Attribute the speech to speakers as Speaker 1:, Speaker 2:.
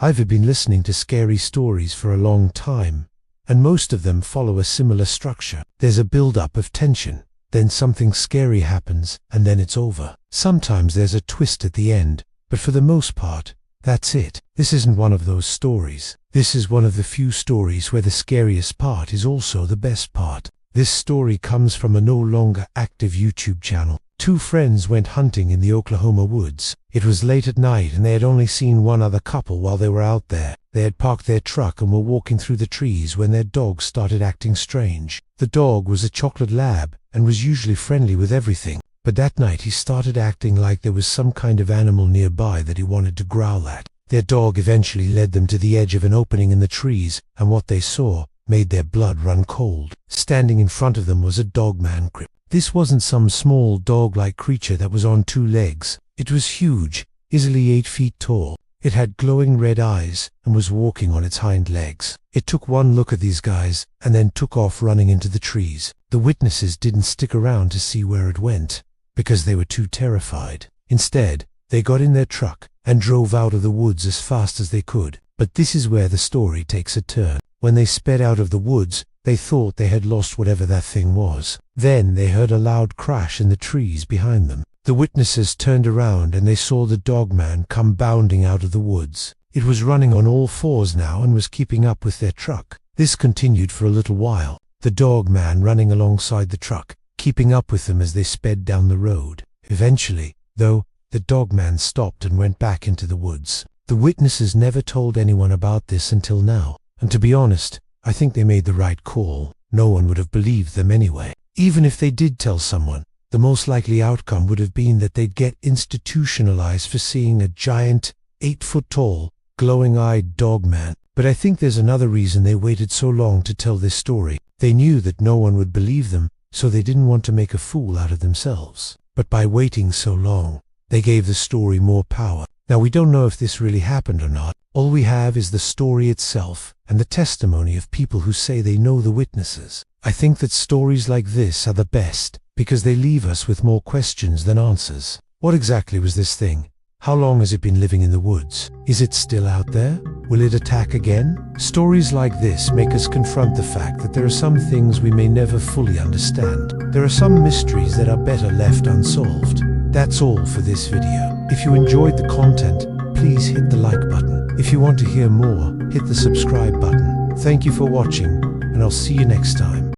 Speaker 1: I've been listening to scary stories for a long time, and most of them follow a similar structure. There's a build-up of tension, then something scary happens, and then it's over. Sometimes there's a twist at the end, but for the most part, that's it. This isn't one of those stories. This is one of the few stories where the scariest part is also the best part. This story comes from a no longer active YouTube channel. Two friends went hunting in the Oklahoma woods. It was late at night and they had only seen one other couple while they were out there. They had parked their truck and were walking through the trees when their dog started acting strange. The dog was a chocolate lab and was usually friendly with everything, but that night he started acting like there was some kind of animal nearby that he wanted to growl at. Their dog eventually led them to the edge of an opening in the trees, and what they saw made their blood run cold. Standing in front of them was a dogman Cryptid. This wasn't some small dog-like creature that was on two legs. It was huge, easily 8 feet tall. It had glowing red eyes and was walking on its hind legs. It took one look at these guys and then took off running into the trees. The witnesses didn't stick around to see where it went because they were too terrified. Instead, they got in their truck and drove out of the woods as fast as they could. But this is where the story takes a turn. When they sped out of the woods, they thought they had lost whatever that thing was. Then they heard a loud crash in the trees behind them. The witnesses turned around and they saw the dogman come bounding out of the woods. It was running on all fours now and was keeping up with their truck. This continued for a little while, the dogman running alongside the truck, keeping up with them as they sped down the road. Eventually, though, the dogman stopped and went back into the woods. The witnesses never told anyone about this until now, and to be honest, I think they made the right call. No one would have believed them anyway. Even if they did tell someone, the most likely outcome would have been that they'd get institutionalized for seeing a giant, 8-foot-tall, glowing-eyed dogman. But I think there's another reason they waited so long to tell this story. They knew that no one would believe them, so they didn't want to make a fool out of themselves. But by waiting so long, they gave the story more power. Now we don't know if this really happened or not. All we have is the story itself and the testimony of people who say they know the witnesses. I think that stories like this are the best because they leave us with more questions than answers. What exactly was this thing? How long has it been living in the woods? Is it still out there? Will it attack again? Stories like this make us confront the fact that there are some things we may never fully understand. There are some mysteries that are better left unsolved. That's all for this video. If you enjoyed the content, please hit the like button. If you want to hear more, hit the subscribe button. Thank you for watching, and I'll see you next time.